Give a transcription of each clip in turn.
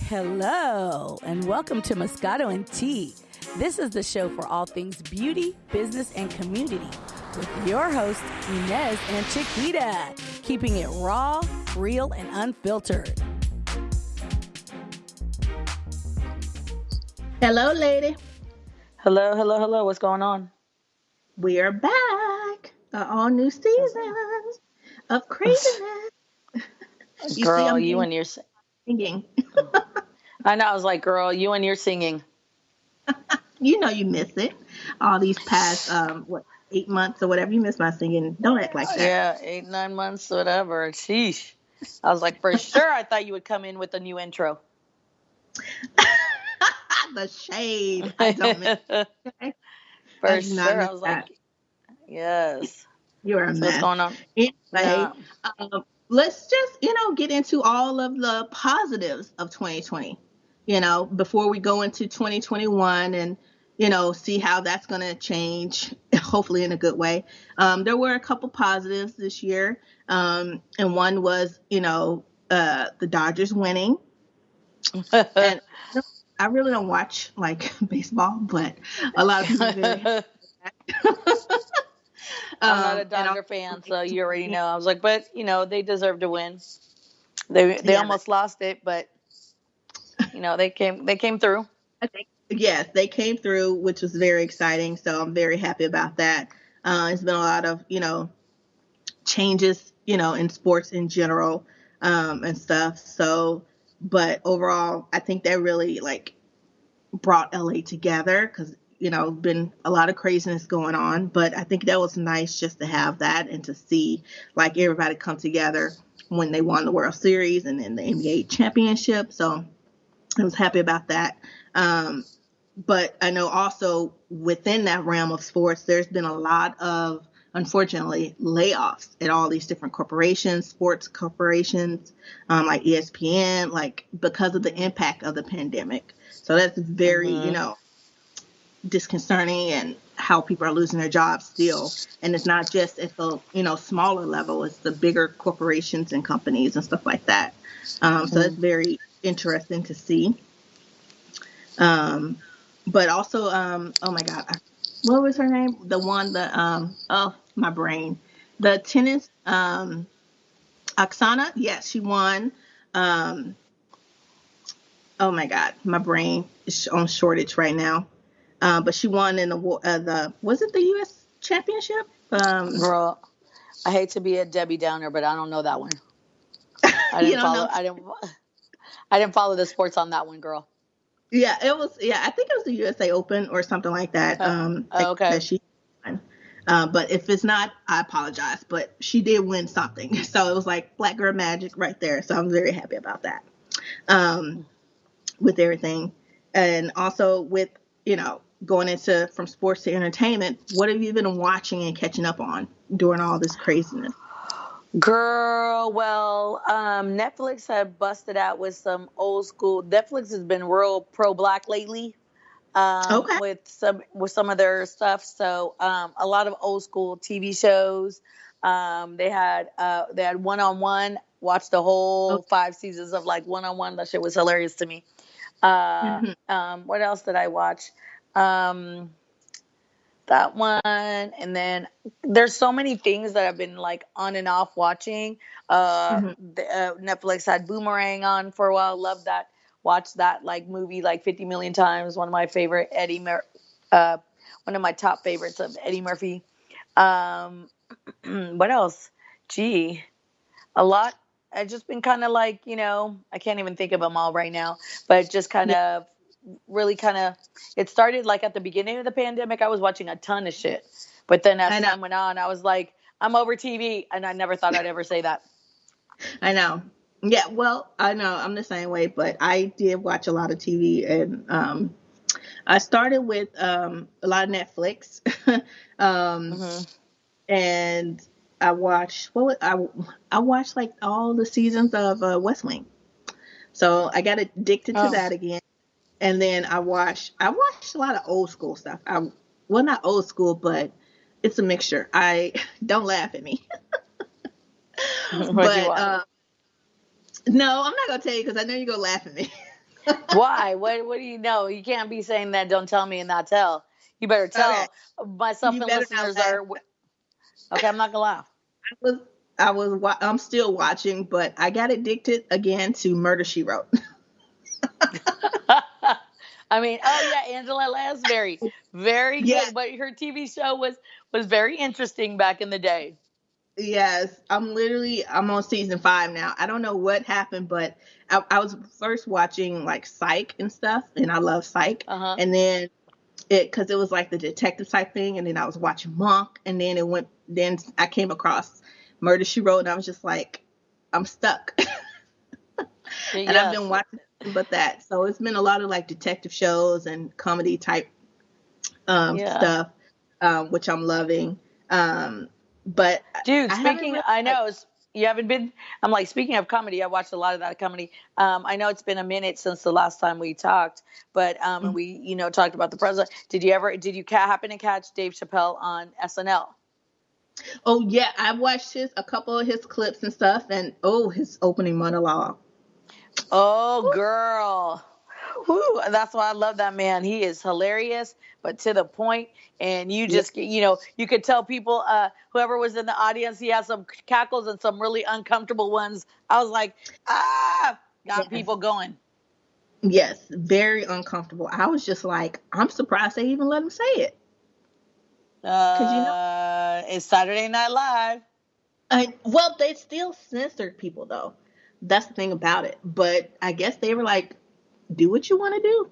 Hello, and welcome to Moscato and Tea. This is the show for all things beauty, business, and community with your hosts, Inez and Chiquita, keeping it raw, real, and unfiltered. Hello, lady. Hello, hello, hello. What's going on? We are back. All new seasons of craziness. You see, Girl, I'm you getting and your. singing. I know. I was like, girl, you and your singing. You know you miss it. All these past 8 months or whatever. You miss my singing. Don't act like that. Yeah, 8, 9 months, whatever. Sheesh. I was like, for sure, I thought you would come in with a new intro. The shade. I don't miss it. I For do not sure. I miss was that. like, yes. You're a So what's mess. going on? Anyway, No. let's just, get into all of the positives of 2020, before we go into 2021 and, see how that's going to change, hopefully in a good way. There were a couple positives this year. And one was, the Dodgers winning. And I really don't watch like baseball, but a lot of people are very happy with that. I'm not a And Dodger fan, so you already also, know. I was like, but they deserve to win. They yeah, almost lost it, but they came through. I think, yes, they came through, which was very exciting. So I'm very happy about that. It's been a lot of, changes, in sports in general, and stuff. So, but overall, I think that really like brought LA together because, been a lot of craziness going on. But I think that was nice just to have that and to see like everybody come together when they won the World Series and then the NBA championship. So I was happy about that. Um, but I know also within that realm of sports, there's been a lot of, unfortunately, layoffs at all these different corporations, sports corporations, like ESPN, like because of the impact of the pandemic. So that's very, Hmm. disconcerting and how people are losing their jobs still. And it's not just at the, smaller level, it's the bigger corporations and companies and stuff like that. So that's very interesting to see. Um, but also, oh my God, what was her name? The one, oh, my brain. The tennis, Oksana, yes, she won. Um, oh my God, my brain is on shortage right now. But she won in was it the U.S. championship? Girl, I hate to be a Debbie Downer, but I don't know that one. I You didn't don't follow. know. I didn't follow the sports on that one, girl. Yeah, it was. Yeah, I think it was the USA Open or something like that. Okay. That she won. But if it's not, I apologize. But she did win something, so it was like Black Girl Magic right there. So I'm very happy about that. Um, with everything, and also with going into from sports to entertainment. What have you been watching and catching up on during all this craziness? Girl, well, Netflix had busted out with some old school. Netflix has been real pro black lately, Okay. with some of their stuff. So a lot of old school TV shows. They had One on One. Watched the whole 5 seasons of like One on One. That shit was hilarious to me. Mhm. What else did I watch? Um, that one, and then there's so many things that I've been like on and off watching. Mhm. Netflix had Boomerang on for a while. Loved that. Watched that like movie like 50 million times. One of my favorite uh, one of my top favorites of Eddie Murphy. Um, what else? Gee, a lot. I've just been kind of like, I can't even think of them all right now, but just kind Yeah, of really kind of, it started like at the beginning of the pandemic. I was watching a ton of shit. But then as I know. time went on, I was like, I'm over TV. And I never thought I'd ever say that. I know. Yeah, well, I know I'm the same way, but I did watch a lot of TV, and I started with a lot of Netflix, um, Hmm. and I watched I watched like all the seasons of West Wing, so I got addicted to Oh, that again. And then I watched a lot of old school stuff. Well, not old school, but it's a mixture. I don't laugh at me, what'd you but watch? no, I'm not gonna tell you because I know you're gonna laugh at me. Why? What do you know? You can't be saying that. Don't tell me and not tell. You better Okay, tell. Myself you and better not listeners laugh. are okay. I'm not gonna laugh. I was, I'm still watching, but I got addicted again to Murder She Wrote. I mean, oh yeah, Angela Lansbury, very Yes, good. But her TV show was very interesting back in the day. yes. I'm on season 5 now. I don't know what happened, but I was first watching like Psych and stuff, and I love Psych. Uh huh. And then because it was like the detective type thing, and then I was watching Monk, and then then I came across Murder She Wrote, and I was just like, I'm stuck. And I've been Yes. watching nothing but that. So it's been a lot of like detective shows and comedy type Yeah. stuff, which I'm loving. Um, but Dude, I haven't speaking, really I like. know you haven't been. I'm like, speaking of comedy, I watched a lot of that comedy. I know it's been a minute since the last time we talked, but and we, talked about the president. Did you happen to catch Dave Chappelle on SNL? Oh yeah, I watched a couple of his clips and stuff, and oh, his opening monologue. Oh, girl. Whew, that's why I love that man. He is hilarious, but to the point. And you Yeah, just, you could tell people, whoever was in the audience, he has some cackles and some really uncomfortable ones. I was like, got yes, people going. yes, very uncomfortable. I was just like, I'm surprised they even let him say it, because It's Saturday Night Live. well, they still censored people though. That's the thing about it. But I guess they were like, do what you want to do.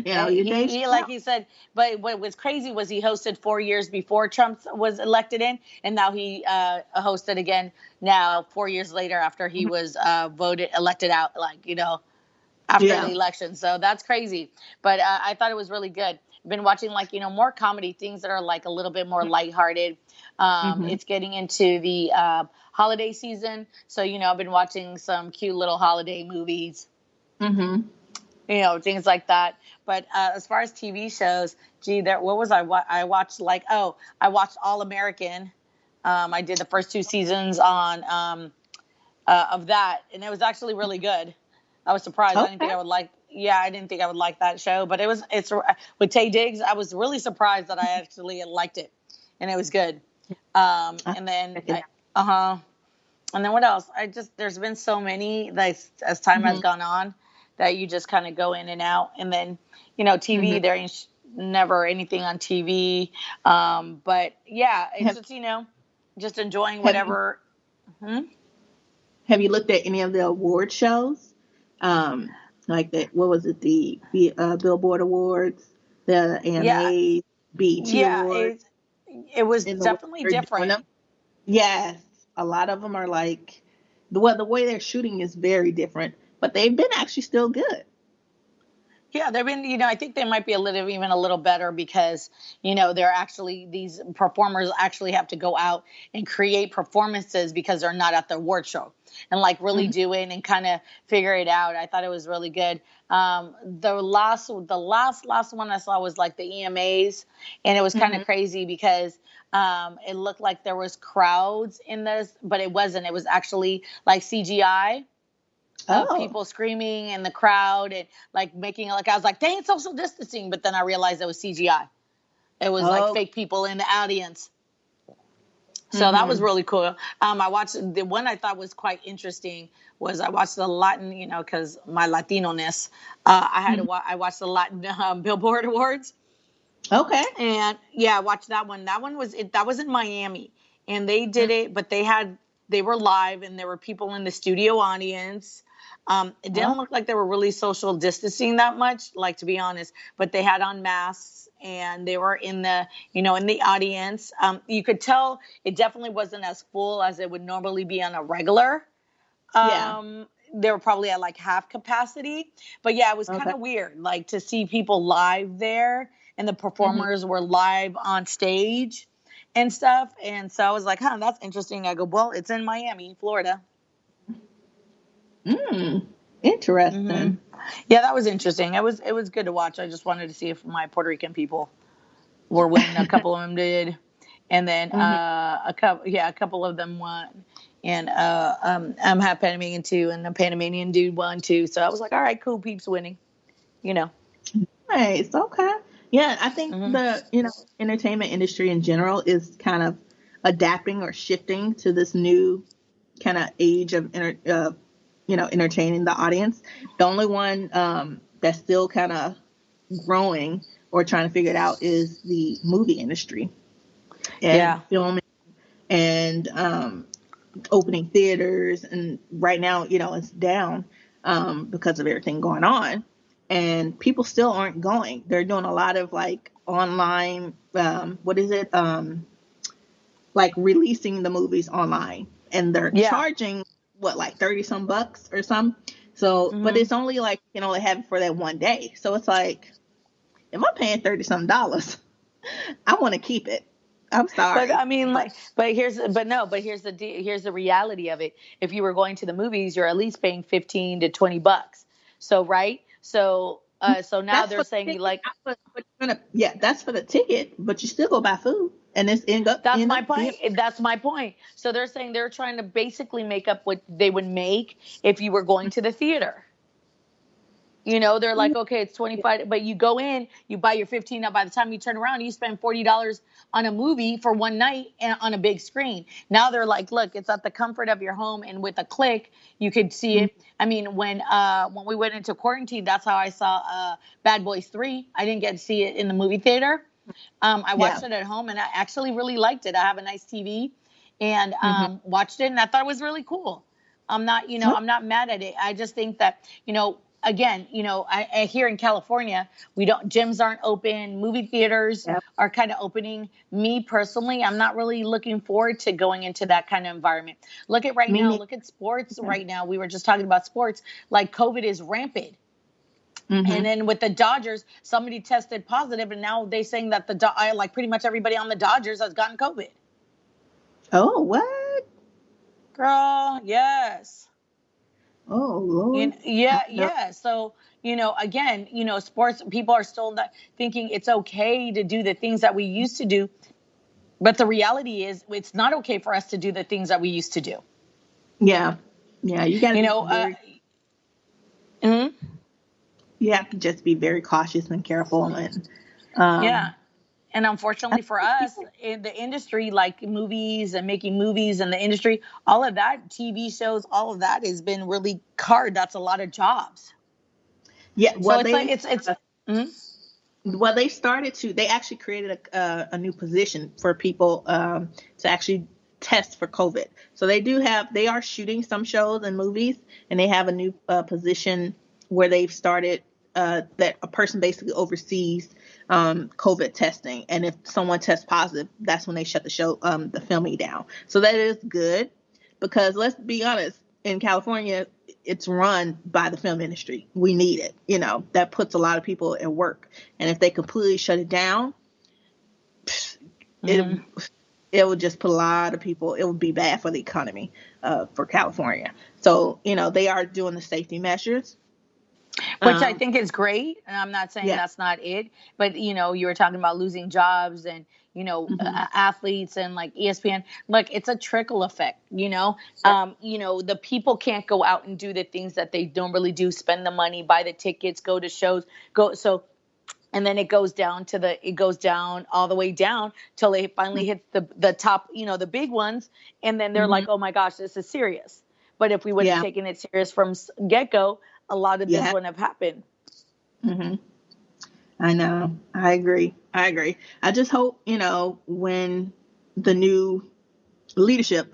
And You're Dave like Chappelle. he said, but what was crazy was he hosted 4 years before Trump was elected in, and now he hosted again now 4 years later after he was elected out, like, after the Yeah. election. So that's crazy. But I thought it was really good. I've been watching, like, more comedy things that are like a little bit more lighthearted. Mm-hmm. It's getting into the holiday season. So, I've been watching some cute little holiday movies, Mm-hmm. things like that. But as far as TV shows, gee, what was I watched, like, I watched All American. I did the first 2 seasons on of that, and it was actually really good. I was surprised. I didn't think Okay. I would like. Yeah, I didn't think I would like that show, but it's with Tay Diggs. I was really surprised that I actually liked it, and it was good. I'll And then check it out. and then what else? There's been so many that as time has Mm-hmm. gone on that you just kind of go in and out, and then Mm-hmm. TV. There ain't never anything on TV, but yeah, it's Have just just enjoying have you whatever. Hmm? have you looked at any of the award shows? Like that. What was it? The Billboard Awards, the Yeah, AMAs, BET yeah, Awards, it was and the way definitely they're doing different. them. Yes, a lot of them are like the way they're shooting is very different, but they've been actually still good. Yeah, they've been, I think they might be even a little better because, they're actually, these performers actually have to go out and create performances because they're not at the award show and like really Mm-hmm. do it and kind of figure it out. I thought it was really good. The last one I saw was like the EMAs, and it was kind of Mm-hmm. crazy because it looked like there was crowds in this, but it wasn't. It was actually like CGI of Oh. people screaming in the crowd and like making it like I was like, dang, social distancing. But then I realized it was CGI. It was like Oh. fake people in the audience. So that was Mm-hmm. really cool. I watched the one I thought was quite interesting was I watched the Latin, because my Latino ness. Mm-hmm. I watched the Latin Billboard Awards, Okay. and yeah, I watched that one. That was in Miami, and they did Mm-hmm. it, but they were live, and there were people in the studio audience. It Oh. didn't look like they were really social distancing that much, like, to be honest, but they had on masks and they were in the audience. You could tell it definitely wasn't as full as it would normally be on a regular. Yeah. They were probably at like half capacity, but yeah, it was kind Okay. of weird, like to see people live there and the Mm-hmm. performers were live on stage and stuff. And so I was like, that's interesting. I go, well, it's in Miami, Florida. Mm. Hmm. Interesting. Yeah, that was interesting. It was good to watch. I just wanted to see if my Puerto Rican people were winning. A couple of them did, and then Mm-hmm. a couple of them won. And I'm half Panamanian too, and a Panamanian dude won too. So I was like, all right, cool, peeps winning, you know. Nice. Okay. Yeah, I think Hmm. the entertainment industry in general is kind of adapting or shifting to this new kind of age of entertaining the audience. The only one that's still kind of growing or trying to figure it out is the movie industry and Yeah. filming and opening theaters. And right now, it's down because of everything going on. And people still aren't going. They're doing a lot of like online, what is it? Like releasing the movies online. And they're Yeah. charging, what, like 30 some bucks or some. So, but Hmm. it's only like, you can only have it for that one day. So it's like, am I paying 30 some dollars? I want to keep it. I'm But sorry. I mean, like, here's the reality of it. If you were going to the movies, you're at least paying 15 to 20 bucks. So, right? So now That's they're for the saying ticket. like, Yeah, that's for the ticket, but you still go buy food, and it's that's end my up being. point. That's my point. So they're saying they're trying to basically make up what they would make if you were going to the theater. They're like, okay, it's 25, but you go in, you buy your 15. Now, by the time you turn around, you spend $40 on a movie for one night and on a big screen. Now they're like, look, it's at the comfort of your home, and with a click, you could see it. I mean, when we went into quarantine, that's how I saw Bad Boys 3. I didn't get to see it in the movie theater. I Yeah. watched it at home, and I actually really liked it. I have a nice TV, and Hmm. watched it, and I thought it was really cool. I'm not mad at it. I just think that, again, I here in California, we don't gyms aren't open, movie theaters Yeah. are kind of opening. Me personally, I'm not really looking forward to going into that kind of environment. Look at right Me now, neither. look at sports right now. We were just talking about sports, like COVID is rampant. And Hmm. then with the Dodgers, somebody tested positive, and now they're saying that like pretty much everybody on the Dodgers has gotten COVID. Oh, what? Girl, yes. Oh, Lord. I Yeah, know. yeah. So, again, sports people are still not thinking it's okay to do the things that we used to do. But the reality is it's not okay for us to do the things that we used to do. Yeah. Yeah. You got to You be know, very. mhm. You have to just be very cautious and careful, and um, Yeah. And I unfortunately for think us people. in the industry, like movies and making movies and the industry, all of that, TV shows, all of that has been really hard. That's a lot of jobs. Yeah. So it's like, it's, mhm. They started to. They actually created a new position for people to actually test for COVID. So they do have. They are shooting some shows and movies, and they have a new position where they've started that a person basically oversees COVID testing, and if someone tests positive, that's when they shut the show, the filming down. So that is good because let's be honest, in California, it's run by the film industry. We need it. That puts a lot of people at work. And if they completely shut it down, it Mhm. it would just put a lot of people. It would be bad for the economy for California. So they are doing the safety measures. Which I Um, think is great. And I'm not saying yeah. that's not it, but you were talking about losing jobs and, Hmm. athletes and like ESPN. Look, it's a trickle effect, the people can't go out and do the things that they normally do, spend the money, buy the tickets, go to shows, go. So, and then it goes down all the way down till it finally hits the top, the big ones. And then they're Hmm. like, oh my gosh, this is serious. But if we would have Yeah. taken it serious from get go, a lot of this Yeah. wouldn't have happened. Hmm. I know. I agree. I agree. I just hope when the new leadership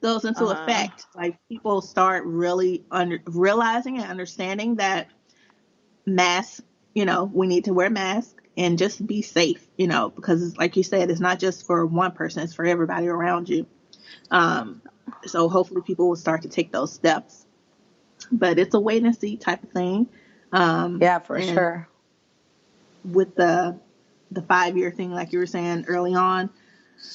goes into Uh, effect, like people start really realizing and understanding that masks, we need to wear masks and just be safe, because like you said, it's not just for one person, it's for everybody around you. um so hopefully people will start to take those steps, but it's a wait and see type of thing. yeah, for And sure. with the 5-year thing, like you were saying early on,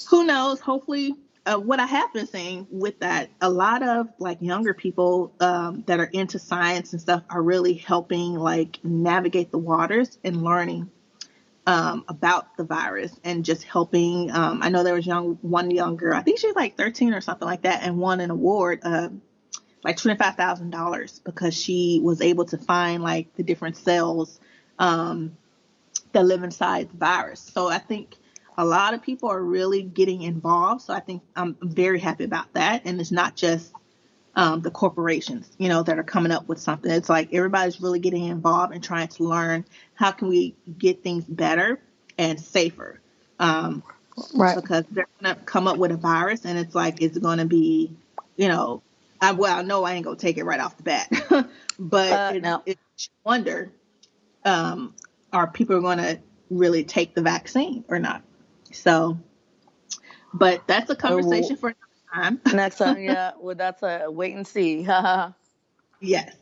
who knows? Hopefully, what I have been seeing with that, a lot of like younger people that are into science and stuff are really helping like navigate the waters and learning about the virus and just helping. I know there was one young girl, I think she was like 13 or something like that, and won an award, like $25,000 because she was able to find like the different cells that live inside the virus. So I think a lot of people are really getting involved. So I think I'm very happy about that. And it's not just the corporations, that are coming up with something. It's like everybody's really getting involved and trying to learn how can we get things better and safer. Right. Because they're going to come up with a virus and it's like, it's going to be, I know I ain't going to take it right off the bat, but No. it's wonder, are people going to really take the vaccine or not? So, but that's a conversation for another time. Next time, yeah. Well, that's a wait and see. Yes.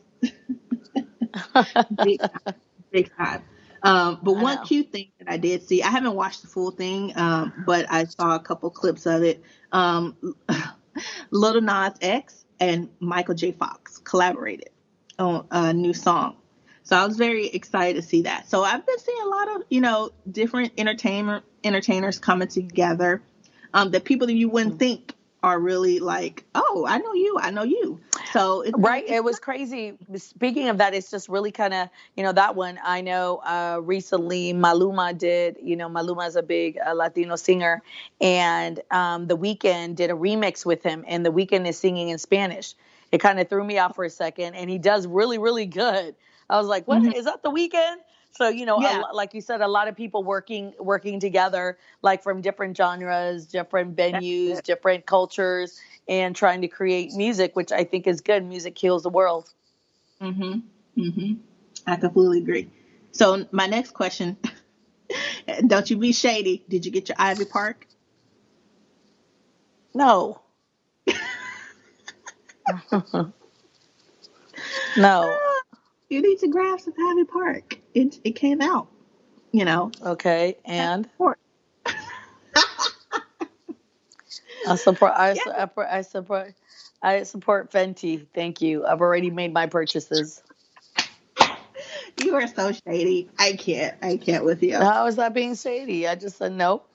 Big time. Big time. But one cute thing that I did see, I haven't watched the full thing, but I saw a couple clips of it. Lil Nas X and Michael J. Fox collaborated on a new song. So I was very excited to see that. So I've been seeing a lot of, different entertainers coming together, that people that you wouldn't think are really like, oh, I know you. So it's right. It was crazy. Speaking of that, it's just really kind of, that one I know, recently Maluma did, Maluma is a big Latino singer, and The Weeknd did a remix with him, and The Weeknd is singing in Spanish. It kind of threw me off for a second, and he does really, really good. I was like, what, is that The Weeknd? So, Yeah. like you said, a lot of people working together, like from different genres, different venues, different cultures, and trying to create music, which I think is good. Music heals the world. I completely agree. So my next question, don't you be shady. Did you get your Ivy Park? No. No. You need to grab some Ivy Park. It came out, Okay. And support. I support Fenty. Thank you. I've already made my purchases. You are so shady. I can't with you. How is that being shady? I just said nope.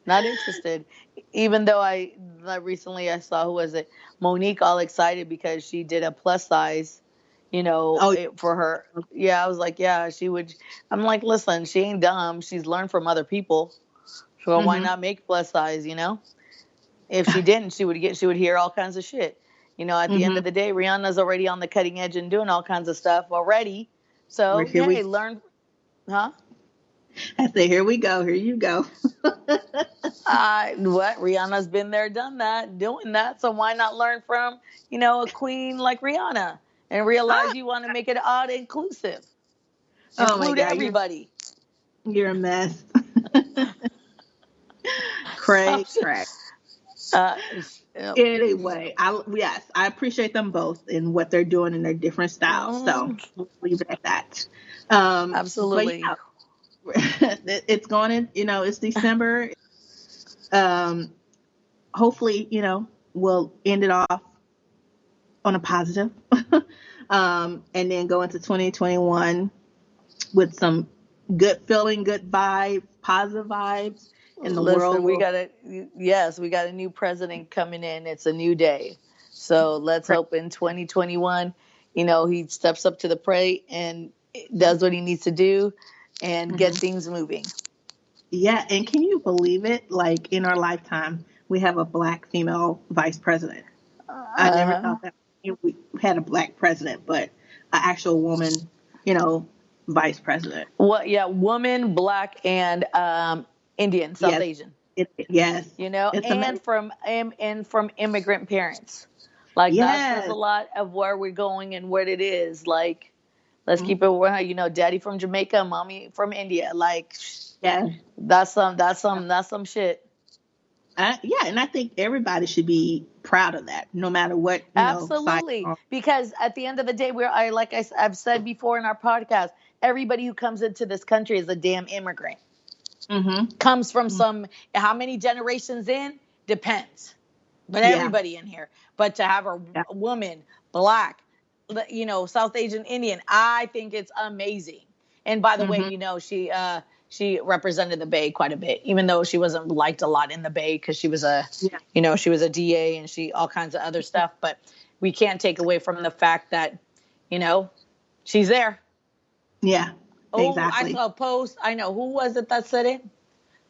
Not interested. Even though like recently I saw, who was it? Monique, all excited because she did a plus size, Oh, for her. Yeah, I was like, yeah, she would. I'm like, listen, she ain't dumb. She's learned from other people. So why not make plus size? If she didn't, she would hear all kinds of shit. At the end of the day, Rihanna's already on the cutting edge and doing all kinds of stuff already. So hey, learn, huh? I say, here we go. Here you go. What? Rihanna's been there, done that, doing that. So why not learn from, a queen like Rihanna and realize you want to make it odd inclusive. Oh my Include God, everybody. You're a mess. Craig. Anyway, I appreciate them both in what they're doing in their different styles. So we'll leave it at that. Absolutely. But it's going in, it's December. Hopefully, we'll end it off on a positive. And then go into 2021 with some good feeling, good vibes, positive vibes in the world. We got a new president coming in. It's a new day. So let's hope in 2021, he steps up to the plate and does what he needs to do and get things moving. Yeah. And can you believe it? Like in our lifetime, we have a Black female vice president. I never thought that we had a Black president, but an actual woman, vice president. Well, yeah, woman, Black, and Indian, South Asian. Yes. And from immigrant parents. Like that says a lot of where we're going and what it is. Like, let's keep it. Daddy from Jamaica, mommy from India. Like, that's some shit. And I think everybody should be proud of that, no matter what. Absolutely, because at the end of the day, I've said before in our podcast, everybody who comes into this country is a damn immigrant. Comes from how many generations in? Depends. But everybody in here. But to have a woman, Black, South Asian, Indian, I think it's amazing. And by the way, she represented the Bay quite a bit, even though she wasn't liked a lot in the Bay because she was she was a DA and she all kinds of other stuff. But we can't take away from the fact that, she's there. Yeah, I exactly. saw a post. I know. Who was it that said it?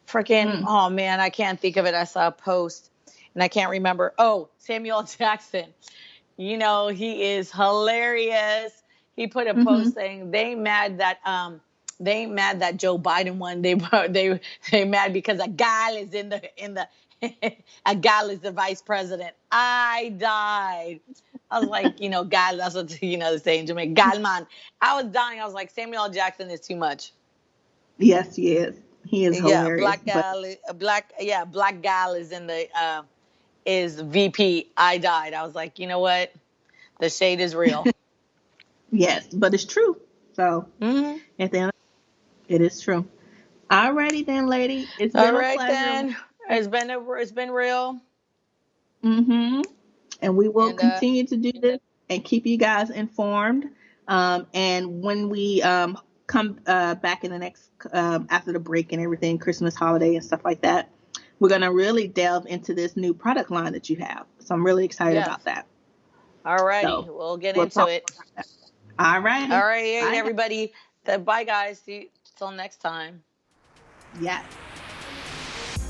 Freaking, oh man, I can't think of it. I saw a post and I can't remember. Oh, Samuel Jackson. He is hilarious. He put a post saying they mad that Joe Biden won. They mad because a gal is in the a gal is the vice president. I died. I was like, gal, that's what they're saying to me. Gal man. I was dying. I was like, Samuel Jackson is too much. Yes, he is. He is hilarious. Black gal is in the is VP. I died. I was like, you know what? The shade is real. Yes, but it's true. So at the end, it is true. Alrighty then, lady. It's been a pleasure. Then. It's been real. And we will continue to do this and keep you guys informed. And when we come back in the next after the break and everything, Christmas holiday and stuff like that, we're gonna really delve into this new product line that you have. So I'm really excited about that. Alrighty, so we'll get into it. Alrighty. All right, everybody. Bye, guys. See you till next time. Yes.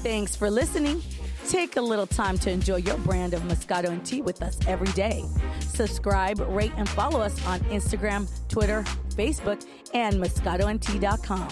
Thanks for listening. Take a little time to enjoy your brand of Moscato and Tea with us every day. Subscribe, rate, and follow us on Instagram, Twitter, Facebook, and MoscatoandTea.com.